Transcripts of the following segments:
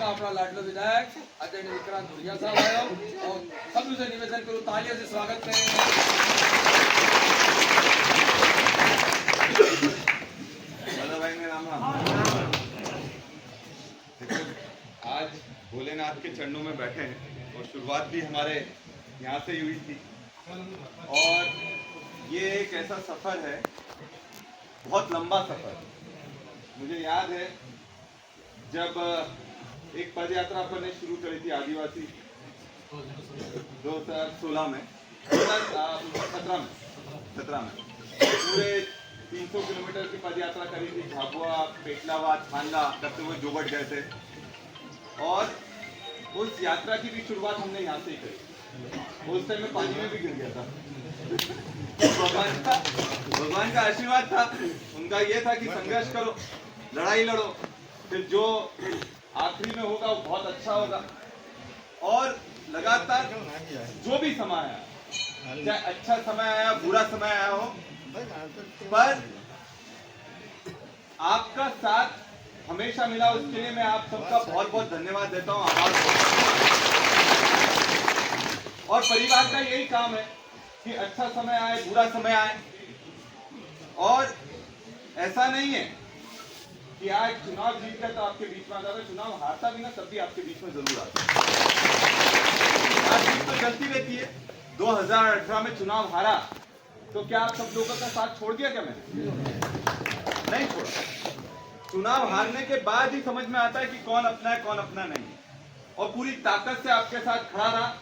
का अपना लाडलो विधायक आदरणीय विक्रांत भुरिया साहब आयो और सब से निवेदन करूं तालियों से स्वागत करें। भाई मेरा राम राम। आज भोलेनाथ के चरणों में बैठे हैं और शुरुआत भी हमारे यहाँ से हुई थी और ये एक ऐसा सफर है, बहुत लंबा सफर। मुझे याद है जब एक पद यात्रा अपन ने शुरू करी थी आदिवासी 2016 में 17 में पूरे 300 किलोमीटर की पद यात्रा करी थी। झाबुआ, पेटलावा, थानला करते हुए जोगढ़ गए थे और उस यात्रा की भी शुरुआत हमने यहाँ से ही करी। उस टाइम में पानी में भी गिर गया था। भगवान का आशीर्वाद था, उनका ये था कि संघर्ष करो, लड़ाई लड़ो, फिर जो आखिरी में होगा वो बहुत अच्छा होगा। और लगातार जो भी समय आया, चाहे अच्छा समय आया, बुरा समय आया हो, पर आपका साथ हमेशा मिला, उसके लिए मैं आप सबका बहुत बहुत धन्यवाद देता हूं, आभार। और परिवार का यही काम है कि अच्छा समय आए, बुरा समय आए, और ऐसा नहीं है कि आज चुनाव जीत गए तो आपके बीच में आता है, चुनाव हारता भी ना तब भी आपके बीच में जरूर आता है। आज जीत तो चलती रहती है। 2018 में चुनाव हारा तो क्या आप सब लोगों का साथ छोड़ दिया? क्या मैंने नहीं छोड़ा। चुनाव हारने के बाद ही समझ में आता है कि कौन अपना है, कौन अपना नहीं है, और पूरी ताकत से आपके साथ खड़ा रहा।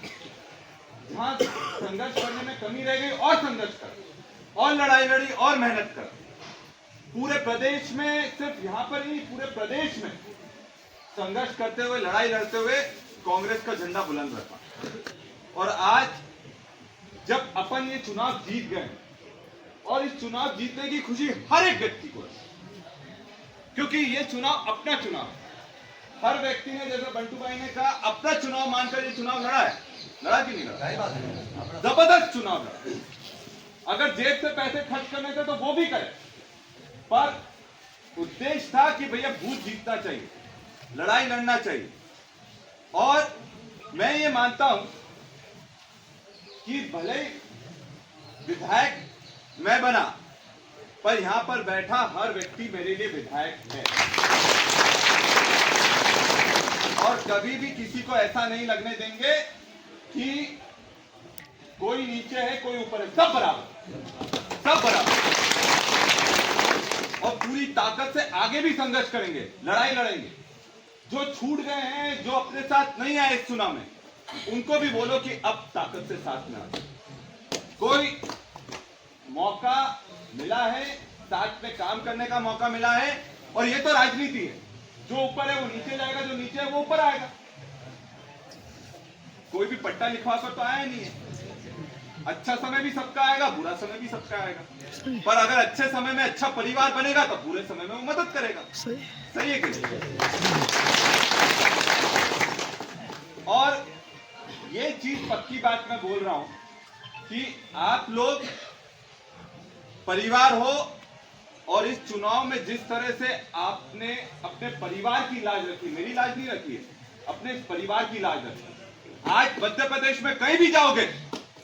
जहां संघर्ष करने में कमी रह गई और संघर्ष कर, और लड़ाई लड़ी और मेहनत कर। पूरे प्रदेश में, सिर्फ यहां पर ही, पूरे प्रदेश में संघर्ष करते हुए, लड़ाई लड़ते हुए कांग्रेस का झंडा बुलंद रखा। और आज जब अपन ये चुनाव जीत गए, और इस चुनाव जीतने की खुशी हर एक व्यक्ति को है, क्योंकि ये चुनाव अपना चुनाव है। हर व्यक्ति ने, जैसे बंटू भाई ने कहा, अपना चुनाव मानकर ये चुनाव लड़ा है। लड़ा कि नहीं लड़ा? जबरदस्त चुनाव लड़ा। अगर जेब से पैसे खर्च करने थे तो वो भी करे, पर उद्देश्य था कि भैया बूथ जीतना चाहिए, लड़ाई लड़ना चाहिए। और मैं ये मानता हूं कि भले विधायक मैं बना, पर यहां पर बैठा हर व्यक्ति मेरे लिए विधायक है। और कभी भी किसी को ऐसा नहीं लगने देंगे कि कोई नीचे है, कोई ऊपर है, सब बराबर, सब बराबर। और पूरी ताकत से आगे भी संघर्ष करेंगे, लड़ाई लड़ेंगे। जो छूट गए हैं, जो अपने साथ नहीं आए इस चुनाव में, उनको भी बोलो कि अब ताकत से साथ में आ। कोई मौका मिला है, साथ में काम करने का मौका मिला है, और ये तो राजनीति है। जो ऊपर है वो नीचे जाएगा, जो नीचे है वो ऊपर आएगा। कोई भी पट्टा लिखवा कर तो आया नहीं है। अच्छा समय भी सबका आएगा, बुरा समय भी सबका आएगा, पर अगर अच्छे समय में अच्छा परिवार बनेगा तो बुरे समय में वो मदद करेगा। सही है कि नहीं? और ये चीज पक्की बात मैं बोल रहा हूं कि आप लोग परिवार हो, और इस चुनाव में जिस तरह से आपने अपने परिवार की लाज रखी, मेरी लाज नहीं रखी है, अपने परिवार की लाज रखी। आज मध्य प्रदेश में कहीं भी जाओगे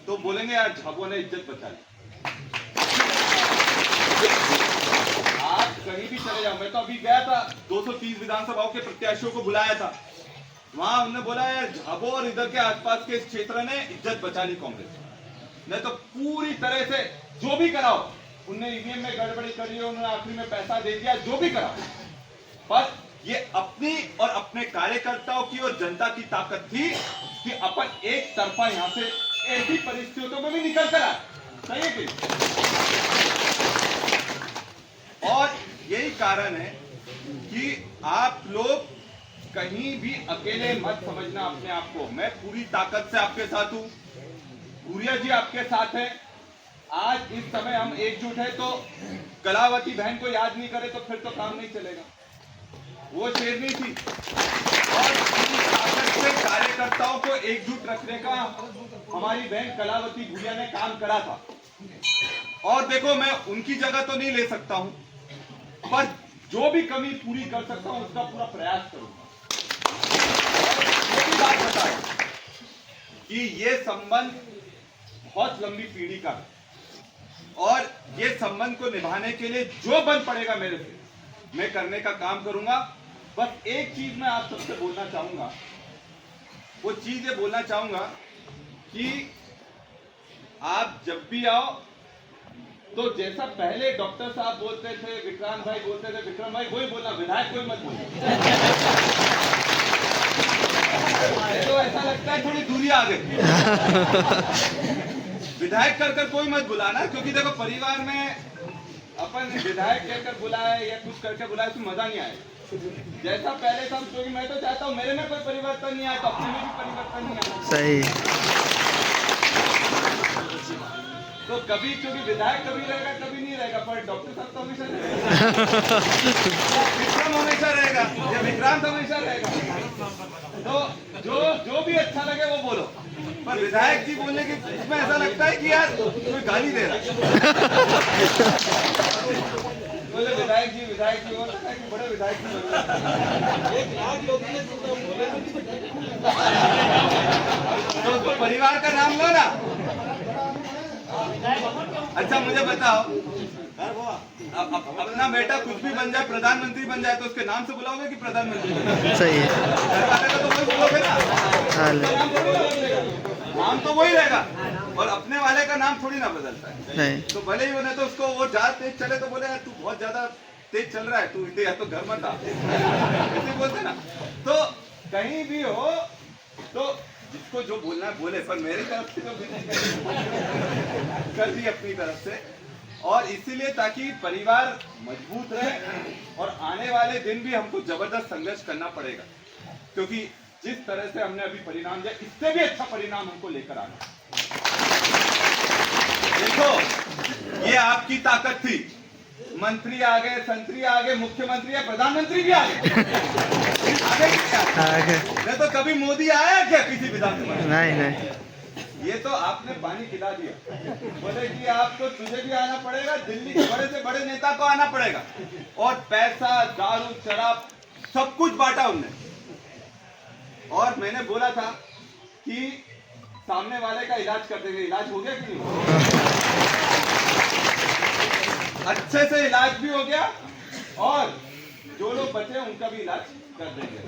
तो बोलेंगे यार झाबुआ ने इज्जत बचा ली। आप कहीं भी चले जाओ, मैं तो अभी गया था, 230 विधानसभाओं के प्रत्याशियों को बुलाया था, वहां उन्होंने बोला यार झाबुआ और इधर के आसपास के क्षेत्र ने इज्जत बचा ली कांग्रेस ने। तो पूरी तरह से जो भी कराओ, उनने ईवीएम में गड़बड़ी करी, उन्होंने आखिरी में पैसा दे दिया, जो भी कराओ, पर ये अपनी और अपने कार्यकर्ताओं की और जनता की ताकत थी कि अपन एक तरफा यहां से ऐसी परिस्थितियों में भी निकल कर आए। सही है कि? और यही कारण है कि आप लोग कहीं भी अकेले मत समझना अपने आप को। मैं पूरी ताकत से आपके साथ हूं, भुरिया जी आपके साथ है। आज इस समय हम एकजुट है, तो कलावती बहन को याद नहीं करे तो फिर तो काम नहीं चलेगा। वो शेरनी थी, और पूरी ताकत से कार्यकर्ताओं को एकजुट रखने का हमारी बहन कलावती भुरिया ने काम करा था। और देखो, मैं उनकी जगह तो नहीं ले सकता हूं, पर जो भी कमी पूरी कर सकता हूं उसका पूरा प्रयास करूंगा। कि ये संबंध बहुत लंबी पीढ़ी का है और ये संबंध को निभाने के लिए जो बन पड़ेगा मेरे से मैं करने का काम करूंगा। बस एक चीज मैं आप सबसे बोलना चाहूंगा, वो चीज ये बोलना चाहूंगा कि आप जब भी आओ तो जैसा पहले डॉक्टर साहब बोलते थे, विक्रांत भाई बोलते थे, विक्रम भाई वही बोलना, विधायक कोई मत बोलना। तो ऐसा लगता है थोड़ी दूरी आ गई। विधायक कर कोई मत बुलाना, क्योंकि देखो परिवार में अपन विधायक कहकर बुलाए या कुछ करके बुलाए तो मजा नहीं आएगा। जैसा पहले था, क्योंकि मैं तो चाहता हूँ मेरे में कोई परिवर्तन नहीं आया तो अपने में भी परिवर्तन नहीं आया। सही। तो कभी क्योंकि विधायक कभी रहेगा कभी नहीं रहेगा, पर डॉक्टर साहब तो हमेशा रहेगा, विक्रम हमेशा रहेगा या विक्रांत हमेशा रहेगा। तो जो भी अच्छा लगे वो बोलो, पर विधायक जी बोलने के इसमें ऐसा लगता है कि यार कोई गाली दे रहा है। बोले विधायक जी बोलता है कि बड़े विधायक जी बन रहे। तो परिवार का नाम लो ना। अच्छा मुझे बताओ, अपना बेटा कुछ भी बन जाए, प्रधानमंत्री बन जाए, तो उसके नाम से बुलाओगे कि प्रधानमंत्री? सही है। घर वाले का तो वही बोलोगे ना, नाम तो वही रहेगा और अपने वाले का नाम थोड़ी ना बदलता है। नहीं। तो भले ही उन्हें तो उसको वो ज्यादा तेज चले तो बोले तू बहुत ज्यादा तेज चल रहा है, तू या तो घर मत आ, ऐसे बोलते ना। तो कहीं भी हो तो जिसको जो बोलना है बोले, पर मेरी तरफ से तो कर दी अपनी तरफ से, और इसीलिए ताकि परिवार मजबूत रहे और आने वाले दिन भी हमको जबरदस्त संघर्ष करना पड़ेगा, क्योंकि जिस तरह से हमने अभी परिणाम दिया इससे भी अच्छा परिणाम हमको लेकर आना। देखो ये आपकी ताकत थी, मंत्री आ गए, संतरी आ गए, मुख्यमंत्री या प्रधानमंत्री भी आ गए। आगे नहीं तो कभी मोदी आया क्या किसी विधानसभा में? नहीं। ये तो आपने पानी खिला दिया, बोले कि आपको तुझे भी आना पड़ेगा, दिल्ली के बड़े से बड़े नेता को आना पड़ेगा, और पैसा दारू शराब सब कुछ बांटा उनने। और मैंने बोला था कि सामने वाले का इलाज कर देंगे, इलाज हो गया कि नहीं? अच्छे से इलाज भी हो गया और जो लोग बचे उनका भी इलाज कर देंगे।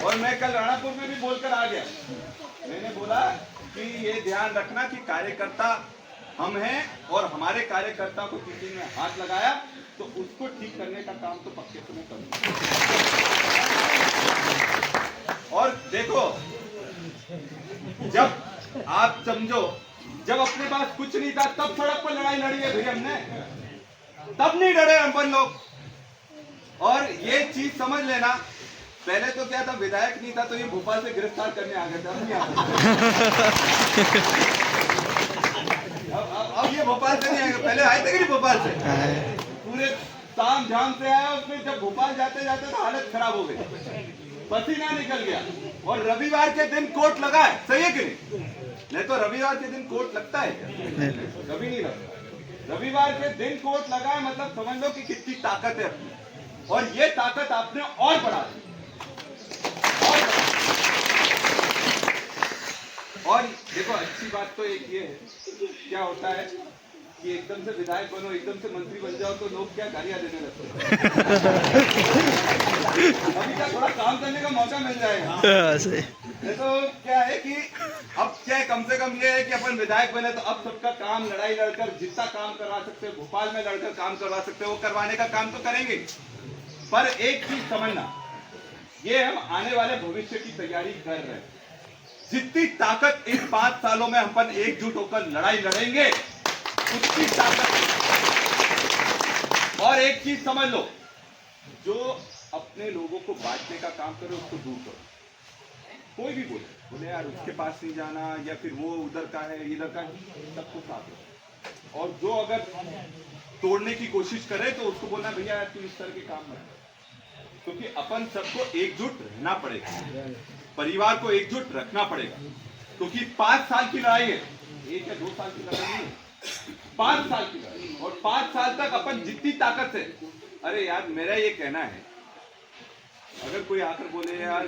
और मैं कल राणापुर में भी बोलकर आ गया, मैंने बोला कि ये ध्यान रखना कि कार्यकर्ता हम हैं और हमारे कार्यकर्ता को किसी ने हाथ लगाया तो उसको ठीक करने का काम तो पक्के से मैं करूंगा। और देखो जब आप समझो, जब अपने पास कुछ नहीं था तब सड़क पर लड़ाई लड़ी है भैया हमने, तब नहीं डरे अपन लोग। और ये चीज समझ लेना, पहले तो क्या था, विधायक नहीं था तो ये भोपाल से गिरफ्तार करने आ गए थे, अब ये भोपाल से नहीं आएगा, पहले आए थे कि नहीं भोपाल से, पूरे ताम झाम से आया, उसमें जब भोपाल जाते जाते तो हालत खराब हो गई, पसीना निकल गया। और रविवार के दिन कोर्ट लगा है, सही है कि नहीं तो रविवार के दिन कोर्ट लगता है क्या? कभी नहीं लगता। रविवार के दिन कोर्ट लगा है मतलब समझ लो कि कितनी ताकत है अपनी, और ये ताकत आपने और बढ़ा दी। और देखो अच्छी बात तो एक ये है, क्या होता है कि एकदम से विधायक बनो, एकदम से मंत्री बन जाओ तो लोग क्या गालियां देने लगते हैं। अभी क्या थोड़ा काम करने का मौका मिल जाएगा। तो क्या है कि अब क्या कम से कम ये है कि अपन विधायक बने तो अब सबका काम लड़ाई लड़कर जितना काम करवा सकते हैं, भोपाल में लड़कर काम करवा सकते हैं, वो करवाने का काम तो करेंगे। पर एक चीज समझना, ये हम आने वाले भविष्य की तैयारी कर रहे हैं। जितनी ताकत इन 5 सालों में अपन एकजुट होकर लड़ाई लड़ेंगे उतनी ताकत। और एक चीज समझ लो, जो अपने लोगों को बांटने का काम करे उसको दूर करो। कोई भी बोले यार उसके पास नहीं जाना, या फिर वो उधर का है इधर का है, सबको साथ रखो। और जो अगर तोड़ने की कोशिश करे तो उसको बोलना भैया यार तू इस तरह के काम मत, क्योंकि अपन सबको एकजुट रहना पड़ेगा, परिवार को एकजुट रखना पड़ेगा, क्योंकि 5 साल की लड़ाई है, 1 या 2 साल की लड़ाई नहीं है, 5 साल की लड़ाई। और 5 साल तक अपन जितनी ताकत है, अरे यार मेरा ये कहना है अगर कोई आकर बोले यार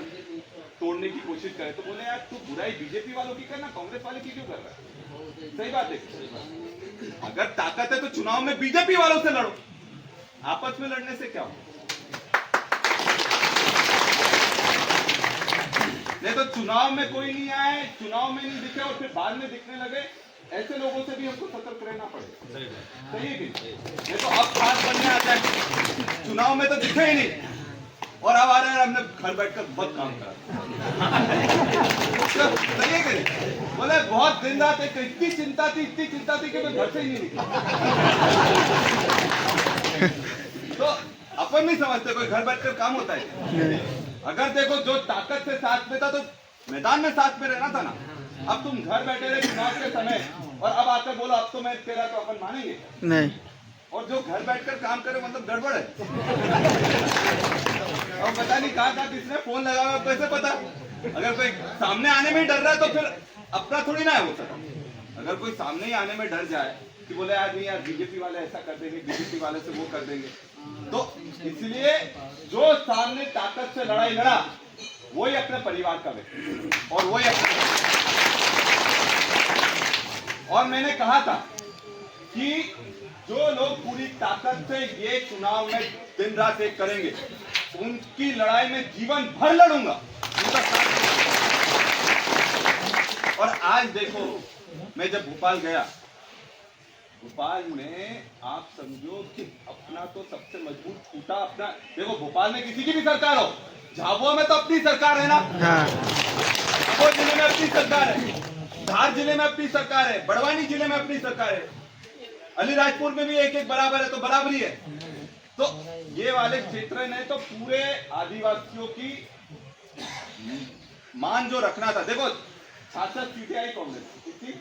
तोड़ने की कोशिश करे तो बोले यार तू बुराई बीजेपी वालों की करना, कांग्रेस वाले की क्यों कर रहा है? सही बात है। अगर ताकत है तो चुनाव में बीजेपी वालों से लड़ो, आपस में लड़ने से क्या हो? नहीं तो चुनाव में कोई नहीं आए, चुनाव में नहीं दिखे और फिर बाद में दिखने लगे, ऐसे लोगों से भी हमको सतर्क रहना पड़ेगा। सही है कि नहीं तो अब खास बनने आता है, चुनाव में तो दिखे ही नहीं और अब आ रहे हैं हमने घर बैठकर बहुत काम करा। सही है कि नहीं? बोले बहुत दिन रात इतनी चिंता थी कि मैं घर से ही नहीं निकला। तो अपन नहीं समझते कोई घर बैठकर काम होता है। अगर देखो जो ताकत से साथ में था तो मैदान में साथ में रहना था ना। अब तुम घर बैठे रहे चुनाव के समय और अब आकर बोलो अब तो मैं तेरा, तो अपन मानेंगे नहीं। और जो घर बैठकर काम करे मतलब गड़बड़ है। और पता नहीं कहाँ किसने फोन लगा हुआ, कैसे पता? अगर कोई सामने आने में डर रहा है तो फिर अपना थोड़ी ना है वो सर। अगर कोई सामने ही आने में डर जाए कि बोले यार नहीं यार बीजेपी वाले ऐसा कर देंगे, बीजेपी वाले से वो कर देंगे, तो इसलिए जो सामने ताकत से लड़ाई लड़ा वही अपने परिवार का व्यक्ति और वही अपने। और मैंने कहा था कि जो लोग पूरी ताकत से ये चुनाव में दिन रात एक करेंगे उनकी लड़ाई में जीवन भर लड़ूंगा, उनका साथ। और आज देखो मैं जब भोपाल गया, भोपाल में आप समझो कि अपना तो सबसे मजबूत खूंटा अपना, देखो भोपाल में किसी की भी सरकार हो, झाबुआ में तो अपनी सरकार है ना, झाबुआ जिले में अपनी सरकार है, धार जिले में अपनी सरकार है, बड़वानी जिले में अपनी सरकार है, अलीराजपुर में भी एक बराबर है तो बराबरी है। तो ये वाले क्षेत्र ने तो पूरे आदिवासियों की मान जो रखना था, देखो 66 सीटें आई कांग्रेस की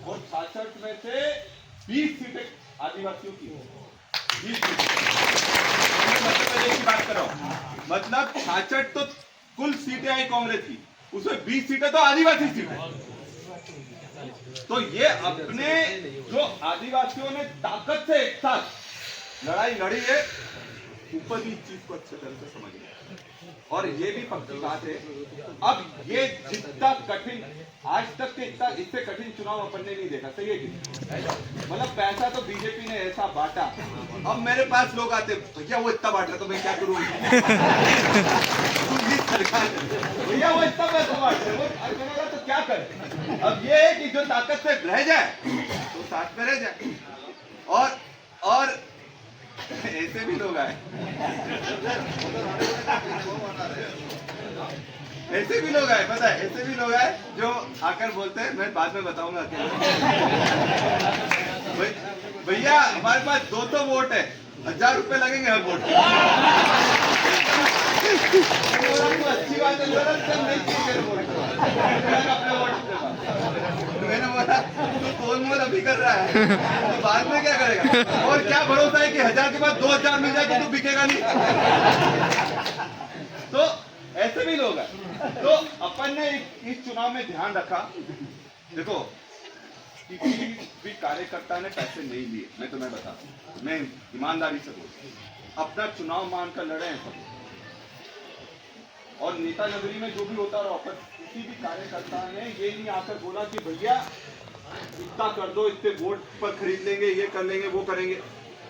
और 66 में से 20 सीटें आदिवासियों की, 20 मध्य प्रदेश की बात कर रहा हूं, मतलब 66 तो कुल सीटें आई कांग्रेस की, उसमें 20 सीटें तो आदिवासी सीटें। तो ये अपने जो आदिवासियों ने ताकत से एक साथ लड़ाई लड़ी है, ऊपर भी इस चीज को अच्छे तरह से समझ लिया। और ये भी पक्की बात है, अब ये जितना कठिन आज तक के इतना इससे कठिन चुनाव अपन ने नहीं देखा। सही है कि मतलब पैसा तो बीजेपी ने ऐसा बांटा, अब मेरे पास लोग आते भैया वो इतना बांट रहा तो मैं क्या करूँ भैया वो इतना पैसा बांट रहे तो क्या करे। अब ये है कि जो ताकत से रह जाए तो साथ में रह जाए। और ऐसे भी लोग आए, ऐसे भी लोग आए, पता है ऐसे भी लोग आए जो आकर बोलते हैं, मैं बाद में बताऊंगा भैया हमारे पास 200 वोट है, 1000 रुपए लगेंगे हर वोट के। अच्छी बात है, मैंने बोला तू तोल मोल अभी कर रहा है तो बाद में क्या करेगा, और क्या भरोसा है कि 1000 के बाद 2000 मिल जाए तो तू बिकेगा नहीं। तो ऐसे भी लोग हैं। तो अपन ने इस चुनाव में ध्यान रखा, देखो किसी भी कार्यकर्ता ने पैसे नहीं लिए, मैं तुम्हें बता, मैं ईमानदारी से बोल, अपना चुनाव मानकर लड़े हैं सब। और नेता नगरी में जो भी होता रहा, पर किसी भी कार्यकर्ता ने ये नहीं आकर बोला कि भैया इतना कर दो, इतने वोट पर खरीद लेंगे, ये कर लेंगे, वो करेंगे।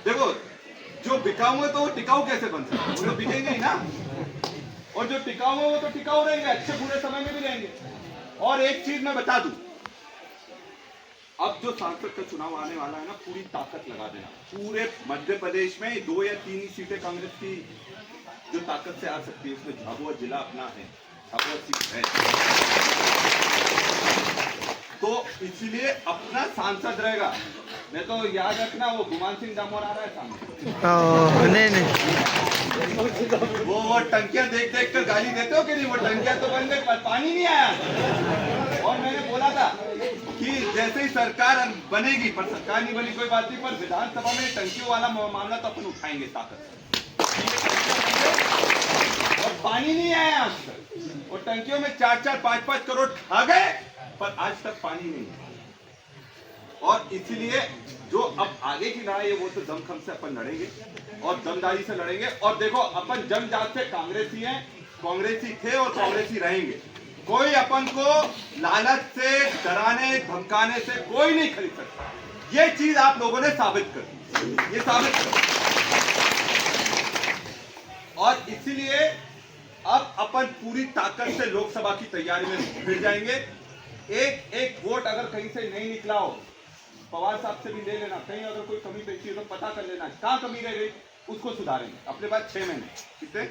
देखो जो बिकाऊ है तो वो टिकाऊ कैसे बन सकता है, वो तो बिकेंगे ही ना। और जो टिकाऊ है वो तो टिकाऊ रहेंगे, अच्छे बुरे समय में भी रहेंगे। और एक चीज मैं बता दूं, अब जो सांसद का चुनाव आने वाला है ना, पूरी ताकत लगा देना। पूरे मध्य प्रदेश में 2 या 3 ही सीटें कांग्रेस की जो ताकत से आ सकती है, उसमें झाबुआ जिला अपना है, झाबुआ सीट है, तो इसलिए अपना सांसद रहेगा। नहीं तो याद रखना वो गुमान सिंह डामोर आ रहा है सामने, नहीं वो टंकियां देख देख कर गाली देते हो कि नहीं, वो टंकियां तो बन गई पर पानी नहीं आया। और मैंने बोला था कि जैसे ही सरकार बनेगी, पर सरकार नहीं बनी कोई बात नहीं, पर विधानसभा में टंकियों वाला मामला तो अपन उठाएंगे ताकत से। और पानी नहीं आया आज तक, और टंकियों में 4-4, 5-5 करोड़ आ गए, पर आज तक पानी नहीं है। और इसलिए जो अब आगे की लड़ाई है वो तो दमखम से अपन लड़ेंगे और दमदारी से लड़ेंगे। और देखो अपन जन्मजात से कांग्रेसी हैं, कांग्रेसी थे और कांग्रेसी रहेंगे। कोई अपन को लालच से, डराने धमकाने से कोई नहीं खरीद सकता। ये चीज आप लोगों ने साबित कर दी, ये साबित कर। और इसीलिए अब अपन पूरी ताकत से लोकसभा की तैयारी में भिड़ जाएंगे। एक एक वोट अगर कहीं से नहीं निकला हो, पवार साहब से भी ले लेना, कहीं अगर कोई कमी पेशी हो तो पता कर लेना कहां कमी रह गई, उसको सुधारेंगे। अपने पास 6 महीने, कितने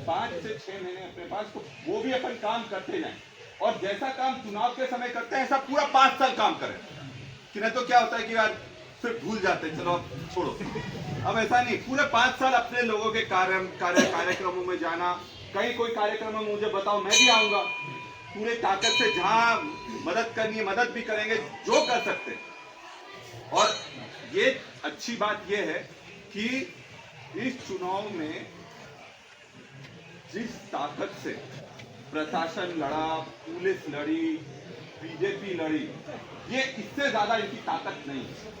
5 से 6 महीने अपने पास, तो वो भी अपन काम करते जाएं। और जैसा काम चुनाव के समय करते हैं ऐसा पूरा 5 साल काम करें। कि नहीं तो क्या होता है कि यार फिर भूल जाते हैं, चलो अब छोड़ो। अब ऐसा नहीं, पूरे 5 साल अपने लोगों के कार्यक्रमों में जाना। कहीं कोई कार्यक्रम में मुझे बताओ, मैं भी आऊंगा। पूरे ताकत से जहां मदद करनी है मदद भी करेंगे, जो कर सकते हैं। और ये अच्छी बात ये है कि इस चुनाव में जिस ताकत से प्रशासन लड़ा, पुलिस लड़ी, बीजेपी लड़ी, ये इससे ज्यादा इनकी ताकत नहीं है।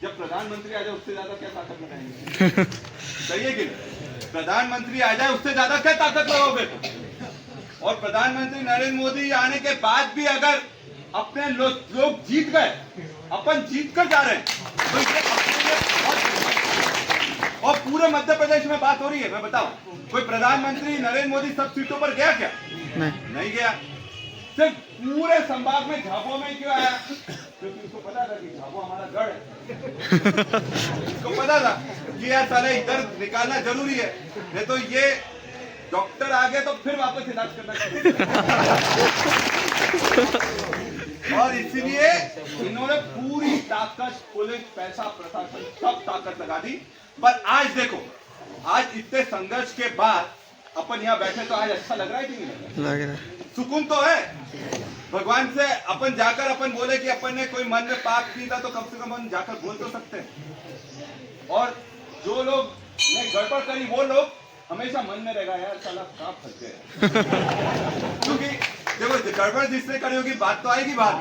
जब प्रधानमंत्री आ जाए उससे ज्यादा क्या ताकत लगाएंगे? सही है कि नहीं? प्रधानमंत्री आ जाए उससे ज्यादा क्या ताकत लगाओगे? और प्रधानमंत्री नरेंद्र मोदी आने के बाद भी अगर अपने लोग जीत गए, अपन जीत कर जा रहे हैं, तो इससे अपने लिए बहुत। और पूरे मध्य प्रदेश में बात हो रही है, मैं बताऊं, कोई प्रधानमंत्री नरेंद्र मोदी सब सीटों पर गया क्या? नहीं गया। सिर्फ पूरे संभाग में झाबुआ में क्यों आया? क्योंकि उसको पता था कि झाबुआ हमारा गढ़ है। उसको पता था कि यार साले इधर निकालना जरूरी है, नहीं तो ये डॉक्टर आ गए तो फिर वापस इलाज करना चाहिए। और इसीलिए इन्होंने पूरी ताकत, पुलिस, पैसा, प्रशासन, सब ताकत लगा दी। पर आज देखो, आज इतने संघर्ष के बाद अपन यहाँ बैठे तो आज अच्छा लग रहा है कि नहीं लग रहा है? सुकून तो है। भगवान से अपन जाकर अपन बोले कि अपन ने कोई मन में पाप किया था तो कम से कम अपन जाकर बोल तो सकते हैं। और जो लोग ने गड़बड़ करी वो लोग हमेशा मन में रहेगा, यार साला कहाँ फंस गए। क्योंकि देखो गड़बड़ जिसने करी होगी बात तो आएगी बात।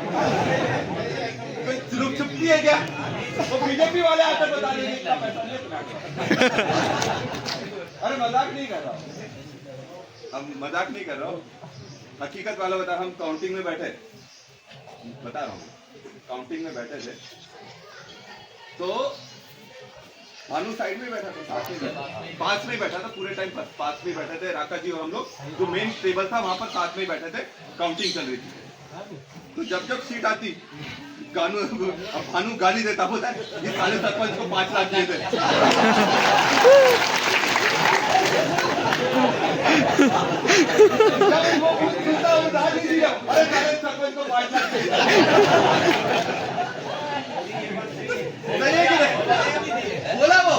कोई चुप्पी है क्या? वो बीजेपी वाले आकर बता देंगे इतना पैसा नहीं तुम्हारा। अरे मजाक नहीं कर रहा हूँ, अब मजाक नहीं कर रहा हूँ, हकीकत वाला बता। हम काउंटिंग में बैठे, बता रहा हूँ, काउंटिंग में बैठे थे तो भानु साइड में बैठा था, पास में बैठा था, पूरे टाइम पास में बैठे थे। राका जी और हम लोग जो मेन टेबल था वहां पर साथ में बैठे थे, काउंटिंग चल रही थी। तो जब सीट आती भानु गाली देता, बोलता है ये साले सरपंच को 5 लाख दिए थे। अरे साले सरपंच को 5 लाख दिए। सही है कि नहीं? बोला वो,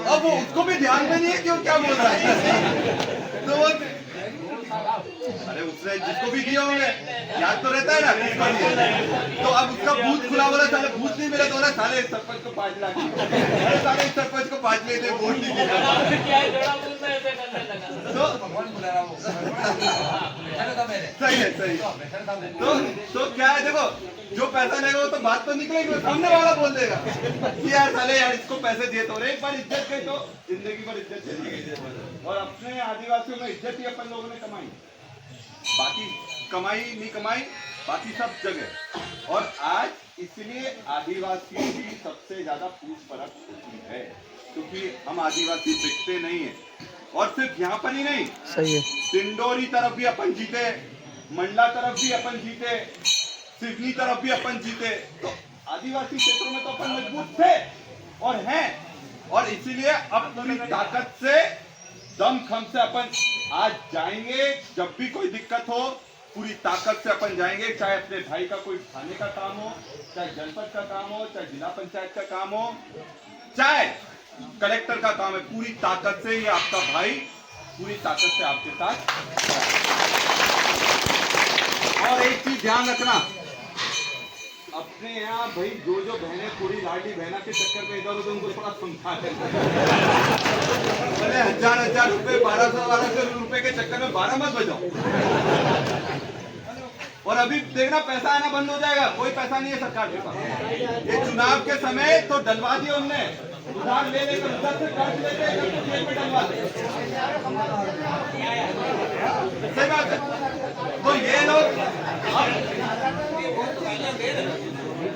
अब वो उसको भी ध्यान में नहीं है कि वो क्या बोल रहा है। तो वो अरे उसने जिसको भी दिए होंगे याद तो रहता है ना किसको दिए। तो अब उसका बूथ खुला, बोला साले बूथ नहीं मिला तो बोला साले सरपंच को 5 लाख दिए। अरे साले सरपंच को 5 लाख दे, वोट नहीं दिया। तो सही है, सही। तो क्या है, देखो जो पैसा लेगा वो तो बात तो निकलेगी, सामने वाला बोल देगा कि यार साले यार इसको पैसे दिए तो। एक बार इज्जत गई तो जिंदगी भर इज्जत चली गई। और अपने आदिवासियों में इज्जत ही अपन लोगों ने कमाई, बाकी कमाई नहीं कमाई, बाकी सब जगह। और आज इसलिए आदिवासियों की सबसे ज्यादा पूछ परख होती है, क्योंकि हम आदिवासी दिखते नहीं है। और सिर्फ यहाँ पर ही नहीं, सही है, डिंडोरी तरफ भी अपन जीते, मंडला तरफ भी अपन जीते, सिवनी तरफ भी अपन जीते। तो आदिवासी क्षेत्रों में तो अपन मजबूत थे और हैं। और इसीलिए अब पूरी ताकत से, दमखम से अपन आज जाएंगे। जब भी कोई दिक्कत हो पूरी ताकत से अपन जाएंगे, चाहे अपने भाई का कोई थाने का काम हो, चाहे जनपद का काम हो, चाहे जिला पंचायत का काम हो, चाहे कलेक्टर का काम है, पूरी ताकत से ये आपका भाई पूरी ताकत से आपके साथ। और एक चीज ध्यान रखना, अपने यहाँ भाई जो बहनें पूरी लाडली बहना के चक्कर में इधर उधर उनको थोड़ा समझा देना। 1000 रुपए 1200 रुपए के चक्कर में 12 मत बजाओ। और अभी देखना पैसा आना बंद हो जाएगा, कोई पैसा नहीं है सरकार के पास। ये चुनाव के समय तो डलवा दिया उनने, उधार ले लेकर उधर से कर्ज लेके इधर से जेब में डलवा दे। सही बात है। तो ये लोग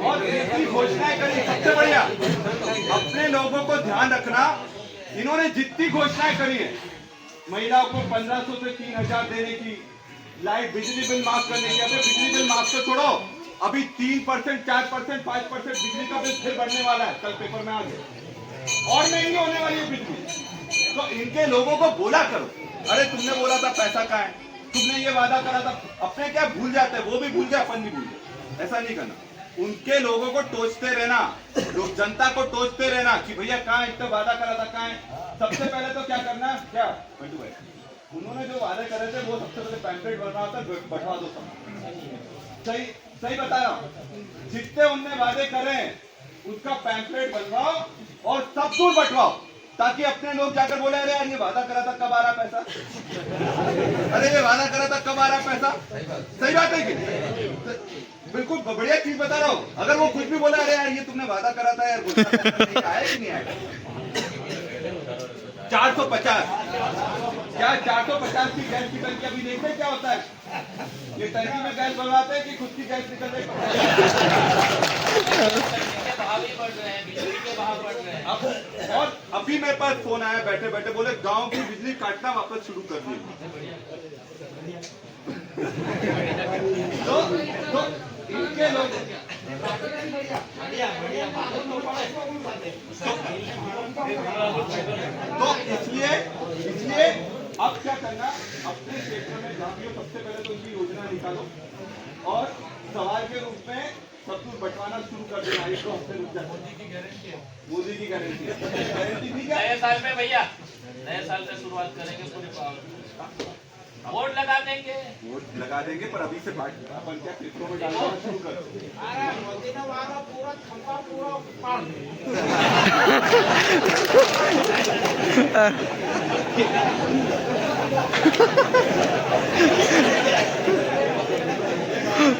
और जितनी घोषणाएं करी, सबसे बढ़िया अपने लोगों को ध्यान रखना, इन्होंने जितनी घोषणाएं करी है, महिलाओं को 1500 से 3000 देने की, लाइट बिजली बिल माफ करने की, अबे बिजली बिल माफ तो छोड़ो, अभी 3%, 4%, 5% बिजली का बिल फिर बढ़ने वाला है, कल पेपर में आ गया और महंगी होने वाली है बिजली। तो इनके लोगों को बोला करो, अरे तुमने बोला था पैसा कहाँ है, तुमने ये वादा करा था, अपने क्या भूल जाते हैं, वो भी भूल गए, अपन भी भूल गए। ऐसा नहीं करना, उनके लोगों को टोचते रहना, लोग जनता को टोचते रहना कि भैया कहाँ इतना वादा करा था, कहाँ है। सबसे पहले तो क्या करना, क्या मंटू भाई, उन्होंने जो वादे करे थे वो सबसे पहले पैम्पलेट बनवा था, बैठवा दो सब। सही सही बता रहा हूं, जितने उनने वादे करे उसका पैम्पलेट बनवाओ और सब दूर बंटवाओ, ताकि अपने लोग जाकर बोले अरे यार ये वादा करा था, कब आ रहा पैसा, अरे ये वादा करा था, कब आ रहा पैसा। सही बात है कि बिल्कुल बढ़िया चीज बता रहा हूँ। अगर वो कुछ भी बोला अरे यार ये तुमने वादा करा था यार, आया कि नहीं आया। 450 क्या 450 की गैस की टंकी अभी देखते हैं क्या होता है, ये टंकी में गैस बनवाते हैं कि खुद की गैस निकल रही है। और अभी मेरे पास फोन आया बैठे बैठे, बोले गांव की बिजली काटना वापस शुरू कर दी। तो इनके लोग तो इसलिए अब क्या करना, अपने क्षेत्र में जहाँ भी हो सबसे पहले तो इनकी योजना निकालो और सवाल के रूप में सब कुछ बंटवाना शुरू कर देना। एक 2 हफ्ते रुक जाए, मोदी की गारंटी ठीक है। नए साल में भैया, नए साल से शुरुआत करेंगे, पूरे वोट लगा देंगे, वोट लगा देंगे, पर अभी से अपन क्या क्षेत्रों में डालना शुरू कर।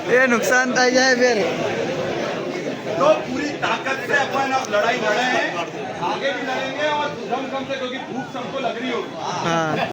ये नुकसान था जाए फिर। तो पूरी ताकत से अपन अब लड़ाई लड़े हैं, आगे भी लड़ेंगे और दम से, क्योंकि भूख सबको लग रही होगी। हाँ।